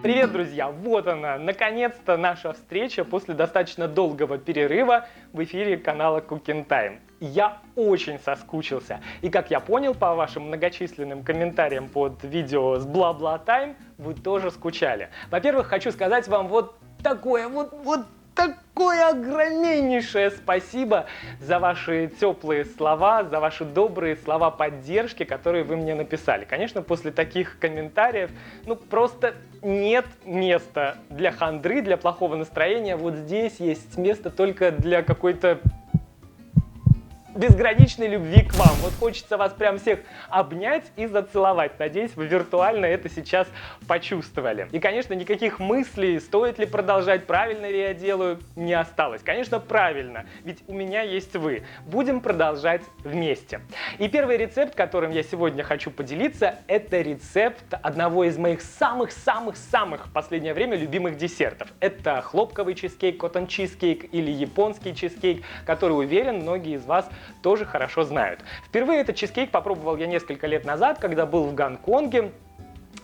Привет, друзья! Вот она, наконец-то наша встреча после достаточно долгого перерыва в эфире канала Cooking Time. Я очень соскучился. И как я понял по вашим многочисленным комментариям под видео с бла-бла тайм, вы тоже скучали. Во-первых, хочу сказать вам вот такое огромнейшее спасибо за ваши теплые слова, за ваши добрые слова поддержки, которые вы мне написали. Конечно, после таких комментариев, просто нет места для хандры, для плохого настроения. Вот здесь есть место только для какой-то безграничной любви к вам. Вот хочется вас прям всех обнять и зацеловать. Надеюсь, вы виртуально это сейчас почувствовали. И, конечно, никаких мыслей, стоит ли продолжать, правильно ли я делаю, не осталось. Конечно, правильно, ведь у меня есть вы. Будем продолжать вместе. И первый рецепт, которым я сегодня хочу поделиться, это рецепт одного из моих самых-самых-самых в последнее время любимых десертов. Это хлопковый чизкейк, коттон чизкейк или японский чизкейк, который, уверен, многие из вас тоже хорошо знают. Впервые этот чизкейк попробовал я несколько лет назад, когда был в Гонконге.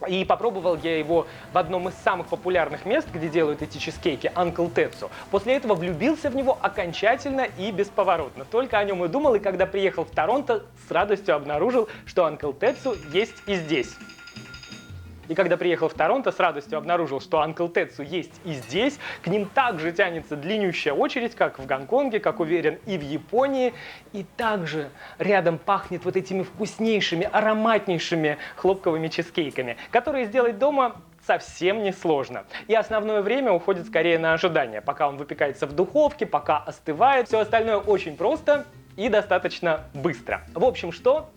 И попробовал я его в одном из самых популярных мест, где делают эти чизкейки, Uncle Tetsu. После этого влюбился в него окончательно и бесповоротно. Только о нем и думал, и когда приехал в Торонто, с радостью обнаружил, что Uncle Tetsu есть и здесь. И когда приехал в Торонто, с радостью обнаружил, что Uncle Tetsu есть и здесь. К ним также тянется длиннющая очередь, как в Гонконге, как уверен, и в Японии. И также рядом пахнет вот этими вкуснейшими, ароматнейшими хлопковыми чизкейками, которые сделать дома совсем не сложно. И основное время уходит скорее на ожидание, пока он выпекается в духовке, пока остывает. Все остальное очень просто и достаточно быстро. В общем, что?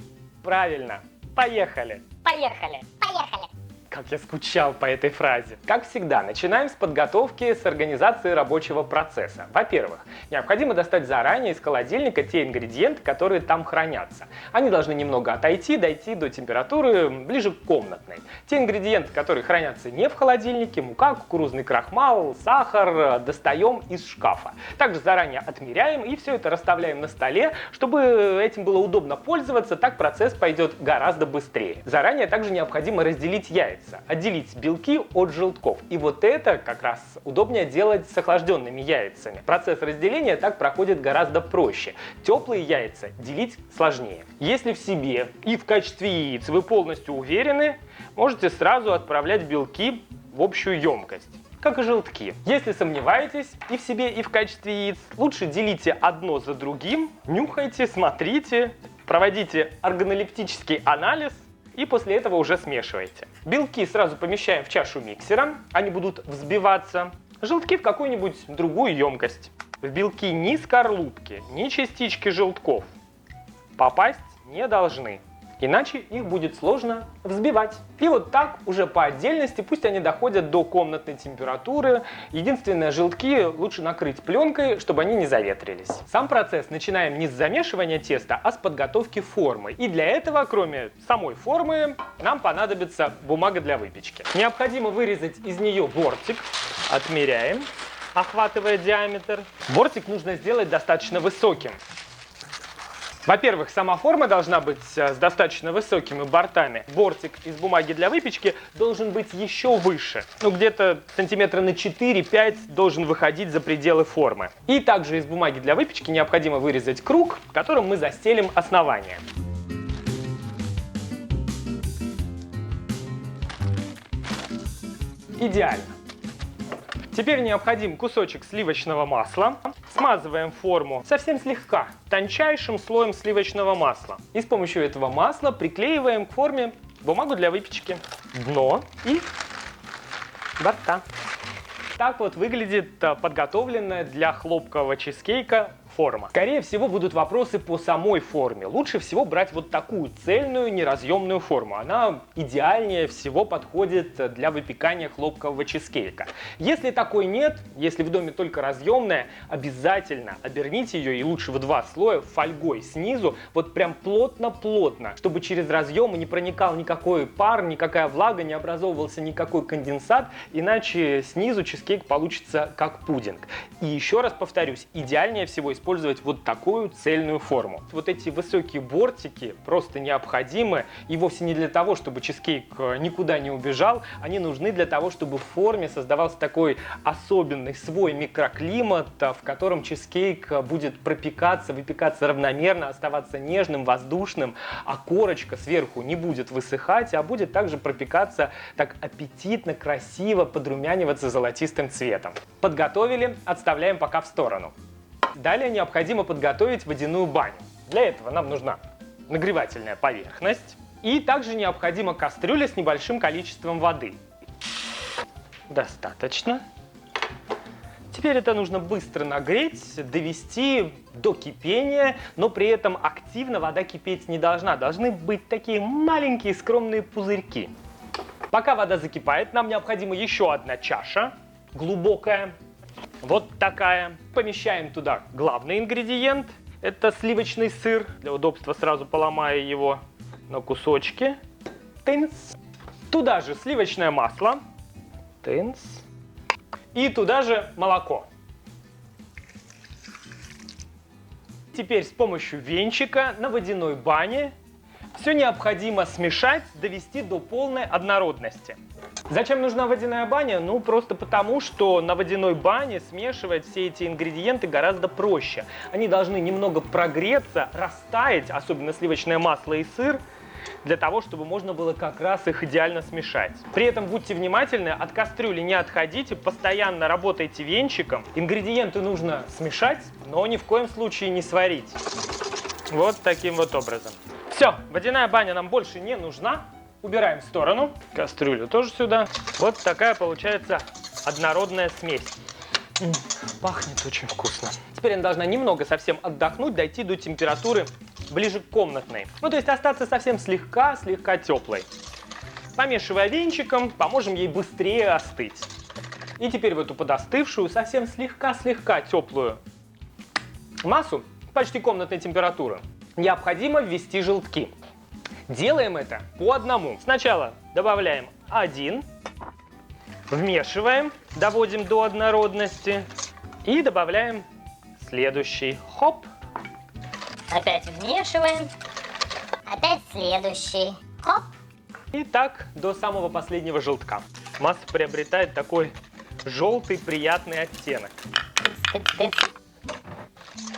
Правильно. Поехали! Поехали! Поехали! Как я скучал по этой фразе. Как всегда, начинаем с подготовки, с организации рабочего процесса. Во-первых, необходимо достать заранее из холодильника те ингредиенты, которые там хранятся. Они должны немного отойти, дойти до температуры ближе к комнатной. Те ингредиенты, которые хранятся не в холодильнике, мука, кукурузный крахмал, сахар, достаем из шкафа. Также заранее отмеряем и все это расставляем на столе, чтобы этим было удобно пользоваться, так процесс пойдет гораздо быстрее. Заранее также необходимо разделить яйца. Отделить белки от желтков. И вот это как раз удобнее делать с охлажденными яйцами. Процесс разделения так проходит гораздо проще. Теплые яйца делить сложнее. Если в себе и в качестве яиц вы полностью уверены, можете сразу отправлять белки в общую емкость, как и желтки. Если сомневаетесь и в себе, и в качестве яиц, лучше делите одно за другим, нюхайте, смотрите, проводите органолептический анализ, и после этого уже смешивайте. Белки сразу помещаем в чашу миксера, они будут взбиваться. Желтки в какую-нибудь другую емкость. В белки ни скорлупки, ни частички желтков попасть не должны. Иначе их будет сложно взбивать. И вот так уже по отдельности, пусть они доходят до комнатной температуры. Единственное, желтки лучше накрыть пленкой, чтобы они не заветрились. Сам процесс начинаем не с замешивания теста, а с подготовки формы. И для этого, кроме самой формы, нам понадобится бумага для выпечки. Необходимо вырезать из нее бортик. Отмеряем, охватывая диаметр. Бортик нужно сделать достаточно высоким. Во-первых, сама форма должна быть с достаточно высокими бортами. Бортик из бумаги для выпечки должен быть еще выше. Где-то сантиметра на 4-5 должен выходить за пределы формы. И также из бумаги для выпечки необходимо вырезать круг, которым мы застелим основание. Идеально. Теперь необходим кусочек сливочного масла. Смазываем форму совсем слегка, тончайшим слоем сливочного масла. И с помощью этого масла приклеиваем к форме бумагу для выпечки, дно и борта. Так вот выглядит подготовленная для хлопкового чизкейка форма. Скорее всего, будут вопросы по самой форме. Лучше всего брать вот такую цельную неразъемную форму. Она идеальнее всего подходит для выпекания хлопкового чизкейка. Если такой нет, если в доме только разъемная, обязательно оберните ее, и лучше в 2 слоя, фольгой снизу, вот прям плотно-плотно, чтобы через разъемы не проникал никакой пар, никакая влага, не образовывался никакой конденсат, иначе снизу чизкейк получится как пудинг. И еще раз повторюсь, идеальнее всего использовать использовать вот такую цельную форму. Вот эти высокие бортики просто необходимы, и вовсе не для того, чтобы чизкейк никуда не убежал, они нужны для того, чтобы в форме создавался такой особенный свой микроклимат, в котором чизкейк будет пропекаться, выпекаться равномерно, оставаться нежным, воздушным, а корочка сверху не будет высыхать, а будет также пропекаться так аппетитно, красиво, подрумяниваться золотистым цветом. Подготовили, отставляем пока в сторону. Далее необходимо подготовить водяную баню. Для этого нам нужна нагревательная поверхность и также необходима кастрюля с небольшим количеством воды. Достаточно. Теперь это нужно быстро нагреть, довести до кипения, но при этом активно вода кипеть не должна. Должны быть такие маленькие скромные пузырьки. Пока вода закипает, нам необходима еще одна чаша, глубокая, вот такая. Помещаем туда главный ингредиент. Это сливочный сыр. Для удобства сразу поломаю его на кусочки. Тынц. Туда же сливочное масло. Тынц. И туда же молоко. Теперь с помощью венчика на водяной бане все необходимо смешать, довести до полной однородности. Зачем нужна водяная баня? Ну, просто потому, что на водяной бане смешивать все эти ингредиенты гораздо проще. Они должны немного прогреться, растаять, особенно сливочное масло и сыр, для того, чтобы можно было как раз их идеально смешать. При этом будьте внимательны, от кастрюли не отходите, постоянно работайте венчиком. Ингредиенты нужно смешать, но ни в коем случае не сварить. Вот таким вот образом. Все, водяная баня нам больше не нужна. Убираем в сторону. Кастрюлю тоже сюда. Вот такая получается однородная смесь. Пахнет очень вкусно. Теперь она должна немного совсем отдохнуть, дойти до температуры ближе к комнатной. Ну, то есть остаться совсем слегка теплой. Помешивая венчиком, поможем ей быстрее остыть. И теперь в эту подостывшую, совсем слегка теплую массу, почти комнатной температуры, необходимо ввести желтки. Делаем это по одному. Сначала добавляем один, вмешиваем, доводим до однородности и добавляем следующий. Хоп. Опять вмешиваем. Опять следующий. Хоп. И так до самого последнего желтка. Масса приобретает такой желтый приятный оттенок.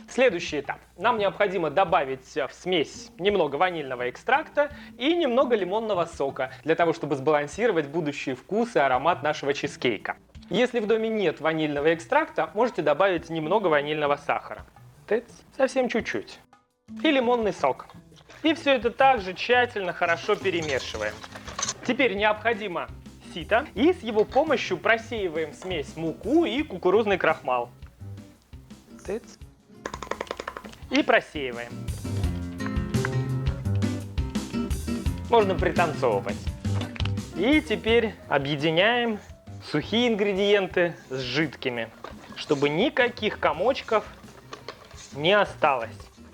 Следующий этап. Нам необходимо добавить в смесь немного ванильного экстракта и немного лимонного сока, для того, чтобы сбалансировать будущий вкус и аромат нашего чизкейка. Если в доме нет ванильного экстракта, можете добавить немного ванильного сахара. Совсем чуть-чуть. И лимонный сок. И все это также тщательно, хорошо перемешиваем. Теперь необходимо сито, и с его помощью просеиваем в смесь муку и кукурузный крахмал. И просеиваем. Можно пританцовывать. И теперь объединяем сухие ингредиенты с жидкими, чтобы никаких комочков не осталось.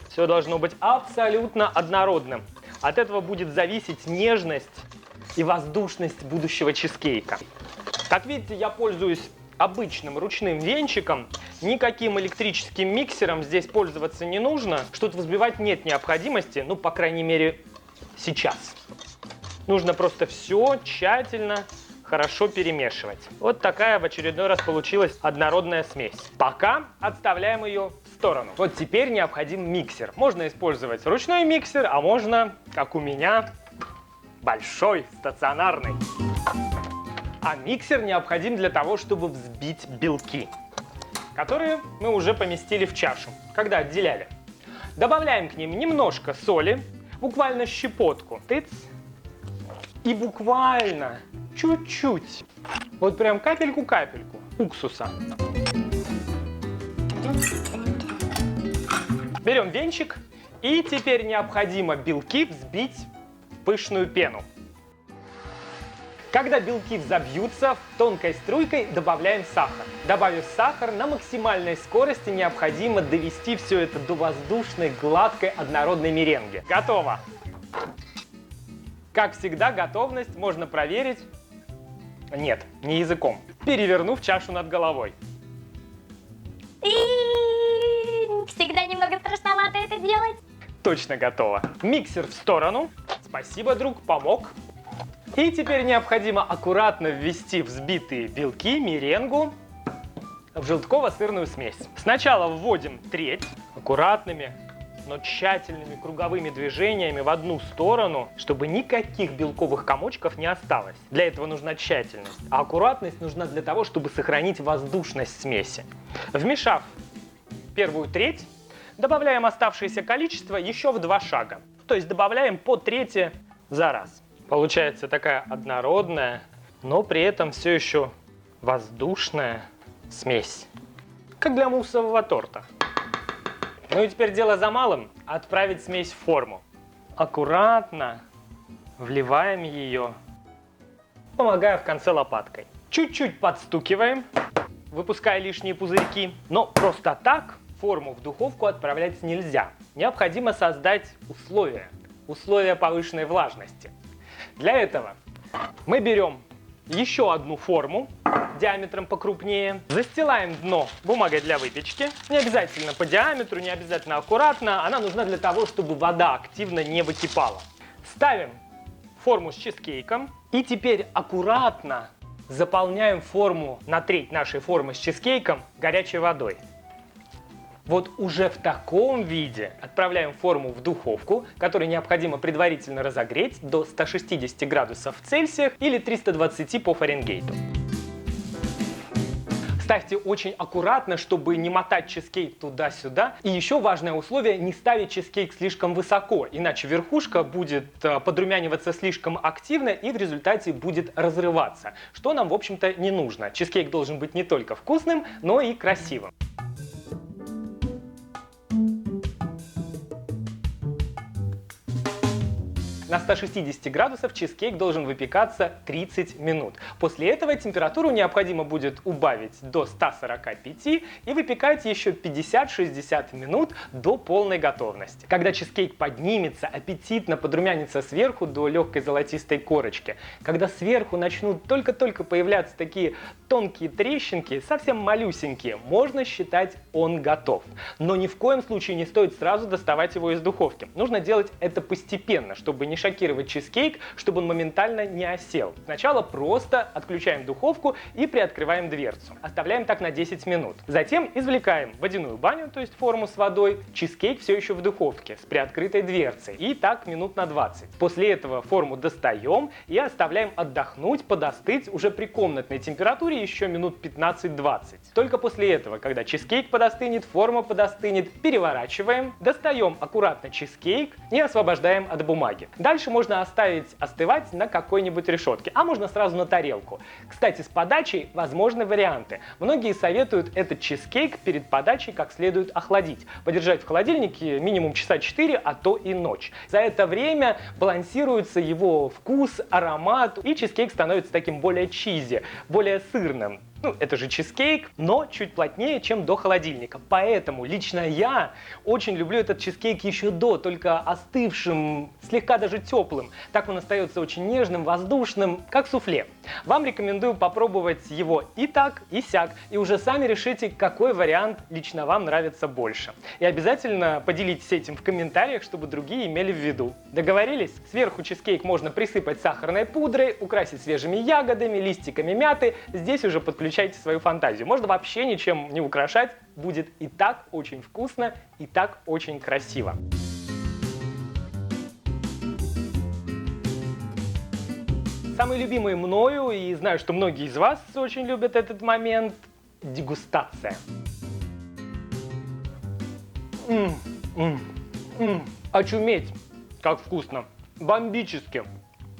Все должно быть абсолютно однородным. От этого будет зависеть нежность и воздушность будущего чизкейка. Как видите, я пользуюсь обычным ручным венчиком. Никаким электрическим миксером здесь пользоваться не нужно. Что-то взбивать нет необходимости, ну, по крайней мере, сейчас. Нужно просто все тщательно, хорошо перемешивать. Вот такая в очередной раз получилась однородная смесь. Пока отставляем ее в сторону. Вот теперь необходим миксер. Можно использовать ручной миксер, а можно, как у меня, большой, стационарный. А миксер необходим для того, чтобы взбить белки, которые мы уже поместили в чашу, когда отделяли. Добавляем к ним немножко соли, буквально щепотку. Тыц. И буквально чуть-чуть, вот прям капельку-капельку уксуса. Берем венчик, и теперь необходимо белки взбить в пышную пену. Когда белки взобьются, тонкой струйкой добавляем сахар. Добавив сахар, на максимальной скорости необходимо довести все это до воздушной, гладкой, однородной меренги. Готово! Как всегда, готовность можно проверить, нет, не языком, перевернув чашу над головой. И всегда сделать? Точно готово. Миксер в сторону. Спасибо, друг, помог. И теперь необходимо аккуратно ввести взбитые белки, меренгу в желтково-сырную смесь. Сначала вводим треть аккуратными, но тщательными круговыми движениями в одну сторону, чтобы никаких белковых комочков не осталось. Для этого нужна тщательность, а аккуратность нужна для того, чтобы сохранить воздушность смеси. Вмешав первую треть, добавляем оставшееся количество еще в 2 шага. То есть добавляем по трети за раз. Получается такая однородная, но при этом все еще воздушная смесь. Как для муссового торта. Ну и теперь дело за малым – отправить смесь в форму. Аккуратно вливаем ее, помогая в конце лопаткой. Чуть-чуть подстукиваем, выпуская лишние пузырьки. Но просто так форму в духовку отправлять нельзя. Необходимо создать условия повышенной влажности. Для этого мы берем еще одну форму диаметром покрупнее, застилаем дно бумагой для выпечки. Не обязательно по диаметру, не обязательно аккуратно. Она нужна для того, чтобы вода активно не выкипала. Ставим форму с чизкейком и теперь аккуратно заполняем форму на треть нашей формы с чизкейком горячей водой. Вот уже в таком виде отправляем форму в духовку, которую необходимо предварительно разогреть до 160 градусов Цельсия или 320 по Фаренгейту. Ставьте очень аккуратно, чтобы не мотать чизкейк туда-сюда. И еще важное условие – не ставить чизкейк слишком высоко, иначе верхушка будет подрумяниваться слишком активно и в результате будет разрываться, что нам, в общем-то, не нужно. Чизкейк должен быть не только вкусным, но и красивым. На 160 градусов чизкейк должен выпекаться 30 минут. После этого температуру необходимо будет убавить до 145 и выпекать еще 50-60 минут до полной готовности. Когда чизкейк поднимется, аппетитно подрумянится сверху до легкой золотистой корочки. Когда сверху начнут только-только появляться такие тонкие трещинки, совсем малюсенькие, можно считать, он готов. Но ни в коем случае не стоит сразу доставать его из духовки. Нужно делать это постепенно, чтобы не шокировать чизкейк, чтобы он моментально не осел. Сначала просто отключаем духовку и приоткрываем дверцу. Оставляем так на 10 минут. Затем извлекаем водяную баню, то есть форму с водой. Чизкейк все еще в духовке с приоткрытой дверцей. И так минут на 20. После этого форму достаем и оставляем отдохнуть, подостыть уже при комнатной температуре еще минут 15-20. Только после этого, когда чизкейк подостынет, форма подостынет, переворачиваем, достаем аккуратно чизкейк и освобождаем от бумаги. Дальше можно оставить остывать на какой-нибудь решетке, а можно сразу на тарелку. Кстати, с подачей возможны варианты. Многие советуют этот чизкейк перед подачей как следует охладить. Подержать в холодильнике минимум часа 4, а то и ночь. За это время балансируется его вкус, аромат, и чизкейк становится таким более чизи, более сырным. Ну, это же чизкейк, но чуть плотнее, чем до холодильника. Поэтому лично я очень люблю этот чизкейк еще до, только остывшим, слегка даже теплым. Так он остается очень нежным, воздушным, как суфле. Вам рекомендую попробовать его и так, и сяк. И уже сами решите, какой вариант лично вам нравится больше. И обязательно поделитесь этим в комментариях, чтобы другие имели в виду. Договорились? Сверху чизкейк можно присыпать сахарной пудрой, украсить свежими ягодами, листиками мяты. Здесь уже подключайте свою фантазию. Можно вообще ничем не украшать. Будет и так очень вкусно, и так очень красиво. Самый любимый мною, и знаю, что многие из вас очень любят этот момент – дегустация. Очуметь, как вкусно. Бомбически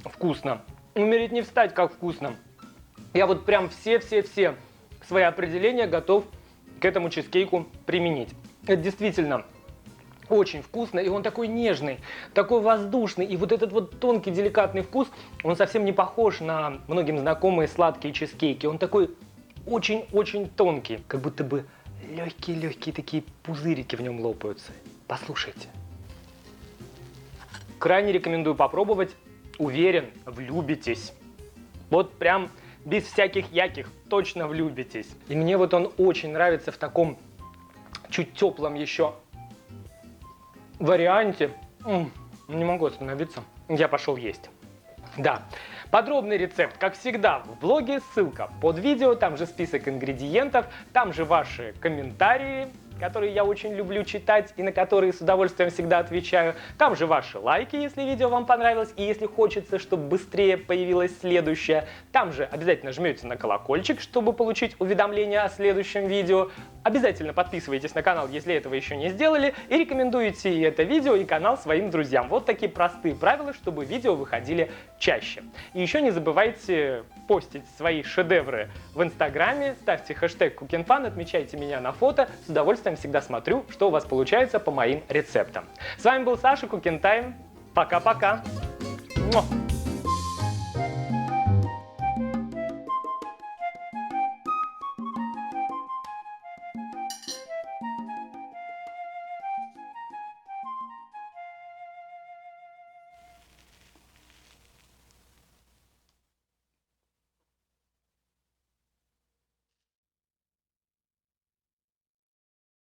вкусно. Умереть не встать, как вкусно. Я вот прям все свои определения готов к этому чизкейку применить. Это действительно очень вкусно, и он такой нежный, такой воздушный. И вот этот вот тонкий, деликатный вкус, он совсем не похож на многим знакомые сладкие чизкейки. Он такой очень-очень тонкий, как будто бы легкие-легкие такие пузырики в нем лопаются. Послушайте. Крайне рекомендую попробовать. Уверен, влюбитесь. Вот прям без всяких яких точно влюбитесь. И мне вот он очень нравится в таком чуть теплом еще варианте не могу остановиться. Я пошел есть. Да, подробный рецепт, как всегда, в блоге, ссылка под видео, там же список ингредиентов, там же ваши комментарии, которые я очень люблю читать и на которые с удовольствием всегда отвечаю. Там же ваши лайки, если видео вам понравилось, и если хочется, чтобы быстрее появилось следующее. Там же обязательно жмете на колокольчик, чтобы получить уведомления о следующем видео. Обязательно подписывайтесь на канал, если этого еще не сделали, и рекомендуйте это видео и канал своим друзьям. Вот такие простые правила, чтобы видео выходили чаще. И еще не забывайте постить свои шедевры в инстаграме, ставьте хэштег CookingFun, отмечайте меня на фото, с удовольствием всегда смотрю, что у вас получается по моим рецептам. С вами был Саша, Cooking Time. Пока-пока!